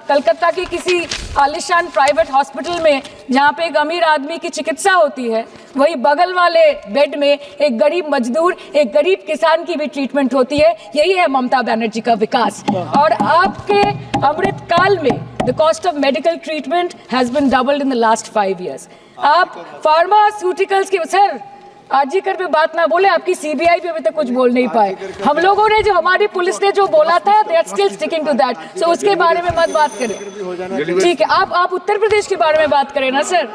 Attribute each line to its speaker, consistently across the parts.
Speaker 1: कलकत्ता के किसी आलिशान प्राइवेट हॉस्पिटल में जहाँ पे एक अमीर आदमी की चिकित्सा होती है, वही बगल वाले बेड में एक गरीब मजदूर, एक गरीब किसान की भी ट्रीटमेंट होती है। यही है ममता बनर्जी का विकास। और आपके अमृत काल में the cost of medical treatment has been doubled in the last 5 years। आप फार्मास्यूटिकल्स की, सर आरजीकर पे बात ना बोले, आपकी सीबीआई पे अभी तक कुछ बोल नहीं पाए। हम लोगों ने जो, हमारी पुलिस ने जो बोला था, they are still sticking to that. So उसके बारे में मत बात करें, ठीक है? आप उत्तर प्रदेश के बारे में बात करें ना sir.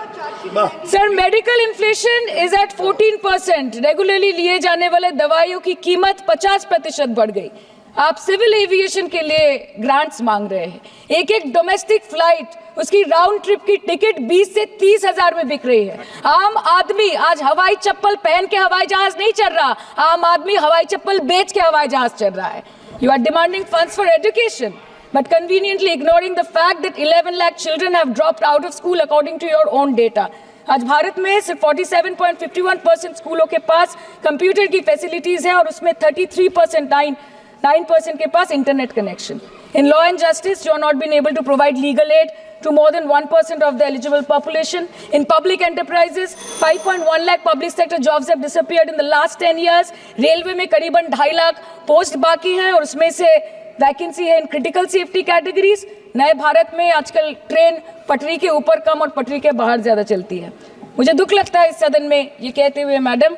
Speaker 1: Sir, medical inflation is at 14%। Regularly लिए जाने वाले दवाइयों की कीमत 50% बढ़ गई। आप सिविल एविएशन के लिए ग्रांट्स मांग रहे हैं। एक डोमेस्टिक फ्लाइट, उसकी राउंड ट्रिप की टिकट 20 से 30 हजार में बिक रही है। आम आदमी आज हवाई चप्पल पहन के हवाई जहाज नहीं चल रहा, आम आदमी हवाई चप्पल बेच के हवाई जहाज चल रहा है। You are demanding funds for education but conveniently ignoring the fact that 11 lakh children have dropped out of school according to your own data। आज भारत में सिर्फ 47.51% स्कूलों के पास कंप्यूटर की फैसिलिटीज है और उसमें 9% के पास internet connection. In law and justice, you are not been able to provide legal aid to more than 1% of the eligible population. In public enterprises, 5.1 lakh public sector jobs have disappeared in the last 10 years. Railway में करीबन 2.5 lakh post बाकी हैं और उसमें से vacancy है in critical safety categories. नए भारत में आजकल ट्रेन पटरी के ऊपर कम और पटरी के बाहर ज्यादा चलती है। मुझे दुख लगता है इस सदन में ये कहते हुए मैडम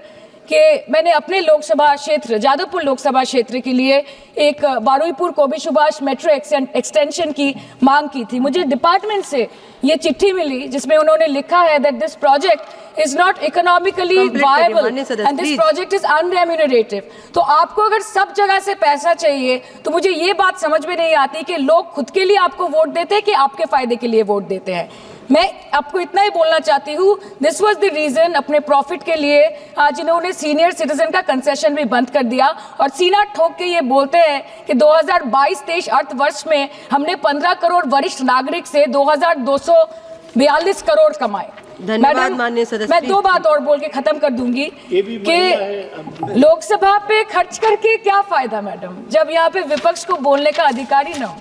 Speaker 1: कि मैंने अपने लोकसभा क्षेत्र जादवपुर लोकसभा क्षेत्र के लिए एक बारुईपुर कोबी सुभाष मेट्रो एक्सटेंशन की मांग की थी। मुझे डिपार्टमेंट से ये चिट्ठी मिली जिसमें उन्होंने लिखा है that this project is not economically viable and this project is unremunerative. तो आपको अगर सब जगह से पैसा चाहिए तो मुझे ये बात समझ में नहीं आती कि लोग खुद के लिए आपको वोट देते हैं कि आपके फायदे के लिए वोट देते हैं। मैं आपको इतना ही बोलना चाहती हूँ, दिस वॉज द रीजन अपने प्रॉफिट के लिए आज इन्होंने सीनियर सिटीजन का कंसेशन भी बंद कर दिया और सीना ठोक के ये बोलते हैं कि 2022-23 अर्थ वर्ष में हमने 15 करोड़ वरिष्ठ नागरिक से 2242 करोड़ कमाए।
Speaker 2: धन्यवाद माननीय सदस्य।
Speaker 1: मैं 2 बात और बोल के खत्म कर दूंगी कि लोकसभा पे खर्च करके क्या फायदा मैडम, जब यहाँ पे विपक्ष को बोलने का अधिकार ही ना हो।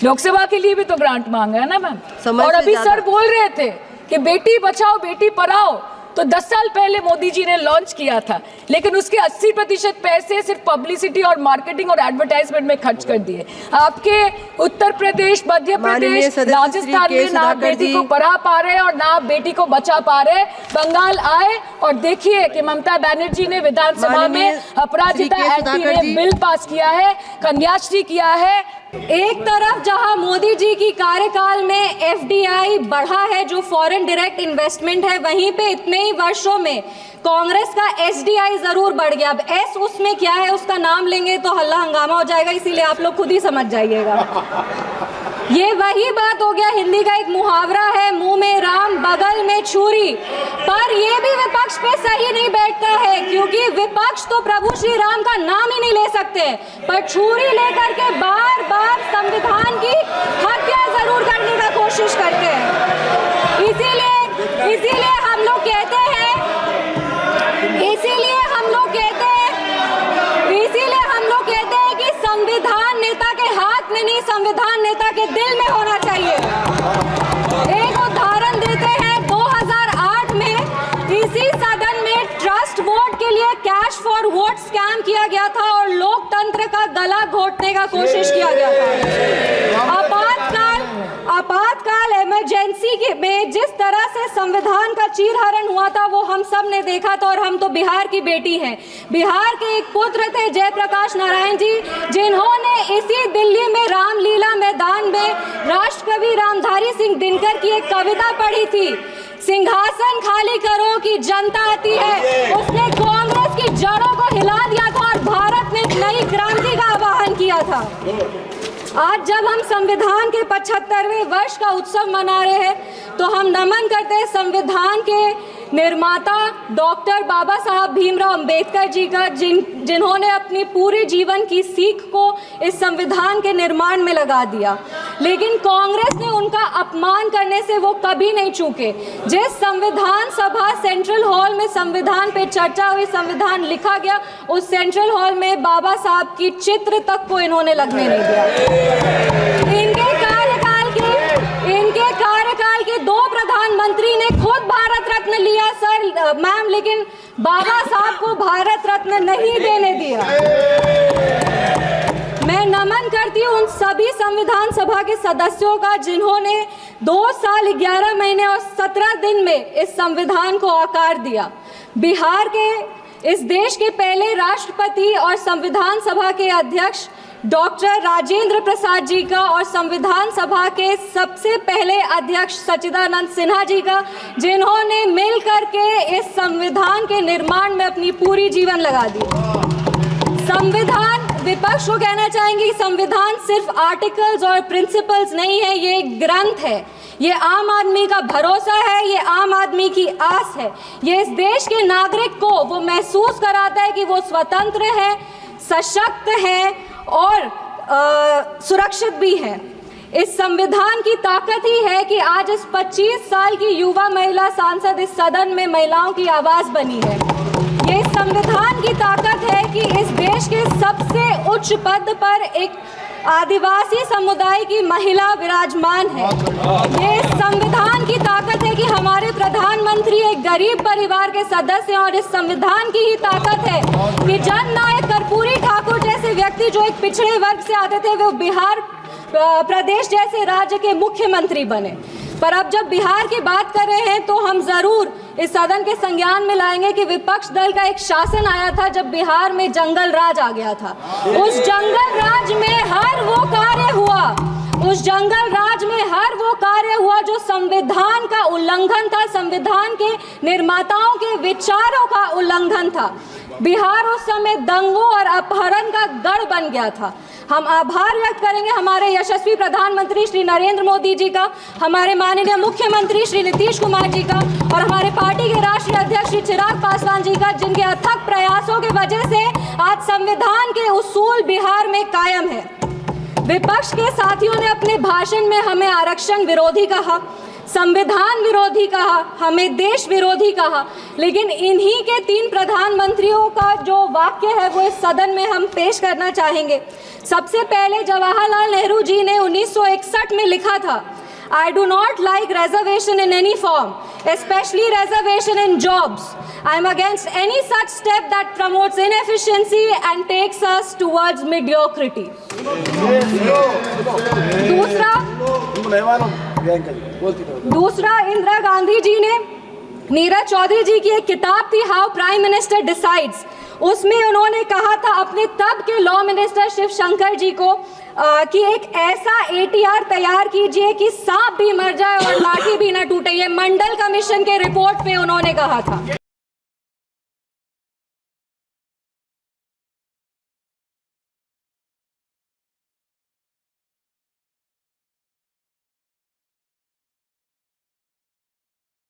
Speaker 1: लोकसभा के लिए भी तो ग्रांट मांगा है ना मैम। और अभी सर बोल रहे थे कि बेटी बचाओ बेटी पढ़ाओ, तो 10 साल पहले मोदी जी ने लॉन्च किया था, लेकिन उसके 80% पैसे सिर्फ पब्लिसिटी और मार्केटिंग और एडवर्टाइजमेंट में खर्च कर दिए। आपके उत्तर प्रदेश, मध्य प्रदेश, राजस्थान में ना बेटी को पढ़ा पा रहे और ना बेटी को बचा पा रहे। बंगाल आए और देखिए कि ममता बनर्जी ने विधानसभा में अपराजिता एक्ट में बिल पास किया है, कन्याश्री किया है।
Speaker 3: एक तरफ जहां मोदी जी की कार्यकाल में एफडीआई बढ़ा है, जो फॉरेन डायरेक्ट इन्वेस्टमेंट है, वहीं पे इतने ही वर्षों में कांग्रेस का एसडीआई जरूर बढ़ गया। अब एस उसमें क्या है, उसका नाम लेंगे तो हल्ला हंगामा हो जाएगा, इसीलिए आप लोग खुद ही समझ जाइएगा। ये वही बात हो गया, हिंदी का एक मुहावरा है, मुंह में राम बगल में छुरी, पर ये भी विपक्ष पे सही नहीं बैठता है, क्योंकि विपक्ष तो प्रभु श्री राम का नाम ही नहीं ले सकते, पर छुरी लेकर के बार बार संविधान की हत्या जरूर करने का कोशिश करते हैं। इसीलिए हम लोग कहते हैं कि संविधान नेता के हाथ में नहीं, संविधान नेता के दिल में होना चाहिए। एक उदाहरण देते हैं, 2008 में इसी सदन में ट्रस्ट वोट के लिए कैश फॉर वोट स्कैम किया गया था और लोकतंत्र का गला घोटने का कोशिश किया गया था। आपातकाल इमरजेंसी में जिस तरह से संविधान का चीरहरण हुआ था वो हम सब ने देखा था। और हम तो बिहार की बेटी हैं, बिहार के एक पुत्र थे जयप्रकाश नारायण जी, जिन्होंने इसी दिल्ली में रामलीला मैदान में राष्ट्रकवि रामधारी सिंह दिनकर की एक कविता पढ़ी थी, सिंहासन खाली करो कि जनता आती है। उसने कांग्रेस की जड़ों को हिला दिया था और भारत में एक नई क्रांति का आह्वान किया था। आज जब हम संविधान के 75वें वर्ष का उत्सव मना रहे हैं तो हम नमन करते हैं संविधान के निर्माता डॉक्टर बाबा साहब भीमराव अंबेडकर जी का, जिन्होंने अपनी पूरे जीवन की सीख को इस संविधान के निर्माण में लगा दिया। लेकिन कांग्रेस ने उनका अपमान करने से वो कभी नहीं चूके। जिस संविधान सभा सेंट्रल हॉल में संविधान पे चर्चा हुई, संविधान लिखा गया, उस सेंट्रल हॉल में बाबा साहब की चित्र तक को इन्होंने लगने नहीं दिया। इनके कार्यकाल के सर मैम, लेकिन बाबा साहब को भारत रत्न नहीं देने दिया। मैं नमन करती हूँ उन सभी संविधान सभा के सदस्यों का जिन्होंने 2 साल 11 महीने और 17 दिन में इस संविधान को आकार दिया। बिहार के, इस देश के पहले राष्ट्रपति और संविधान सभा के अध्यक्ष डॉक्टर राजेंद्र प्रसाद जी का और संविधान सभा के सबसे पहले अध्यक्ष सच्चिदानंद सिन्हा जी का, जिन्होंने मिलकर के इस संविधान के निर्माण में अपनी पूरी जीवन लगा दी। संविधान, विपक्ष को कहना चाहेंगे, संविधान सिर्फ आर्टिकल्स और प्रिंसिपल्स नहीं है, ये एक ग्रंथ है। ये आम आदमी का भरोसा है, ये आम आदमी की आस है। ये इस देश के नागरिक को वो महसूस कराता है कि वो स्वतंत्र है, सशक्त है और सुरक्षित भी है। इस संविधान की ताकत ही है कि आज इस 25 साल की युवा महिला सांसद इस सदन में महिलाओं की आवाज बनी है। ये संविधान की ताकत है कि इस देश के सबसे उच्च पद पर एक आदिवासी समुदाय की महिला विराजमान है। ये संविधान की ताकत है कि हमारे प्रधानमंत्री एक गरीब परिवार के सदस्य हैं, और इस संविधान की ही ताकत है कि जननायक कर्पूरी ठाकुर जैसे व्यक्ति जो एक पिछड़े वर्ग से आते थे, वो बिहार प्रदेश जैसे राज्य के मुख्यमंत्री बने। पर अब जब बिहार की बात कर रहे हैं तो हम जरूर इस सदन के संज्ञान में लाएंगे कि विपक्ष दल का एक शासन आया था जब बिहार में जंगल राज आ गया था। उस जंगल राज में हर वो कार्य हुआ, उस जंगल राज में हर वो कार्य हुआ जो संविधान का उल्लंघन था, संविधान के निर्माताओं के विचारों का उल्लंघन था। बिहार उस समय दंगों और अपहरण का गढ़ बन गया था। हम आभार व्यक्त करेंगे हमारे यशस्वी प्रधानमंत्री श्री नरेंद्र मोदी जी का, हमारे माननीय मुख्यमंत्री श्री नीतीश कुमार जी का और हमारे पार्टी के राष्ट्रीय अध्यक्ष श्री चिराग पासवान जी का, जिनके अथक प्रयासों की वजह से आज संविधान के उसूल बिहार में कायम है। विपक्ष के साथियों ने अपने भाषण में हमें आरक्षण विरोधी कहा, संविधान विरोधी कहा, हमें देश विरोधी कहा, लेकिन इन्हीं के 3 प्रधानमंत्रियों का जो वाक्य है वो इस सदन में हम पेश करना चाहेंगे। सबसे पहले जवाहरलाल नेहरू जी ने 1961 में लिखा था, I do not like reservation in any form, especially reservation in jobs. I am against any such step that promotes inefficiency and takes us towards mediocrity. दूसरा इंदिरा गांधी जी ने, नीरज चौधरी जी की एक किताब थी हाउ प्राइम मिनिस्टर डिसाइड्स, उसमें उन्होंने कहा था अपने तब के लॉ मिनिस्टर शिव शंकर जी को कि एक ऐसा ATR तैयार कीजिए कि सांप भी मर जाए और लाठी भी ना टूटे। ये मंडल कमीशन के रिपोर्ट पे उन्होंने कहा था।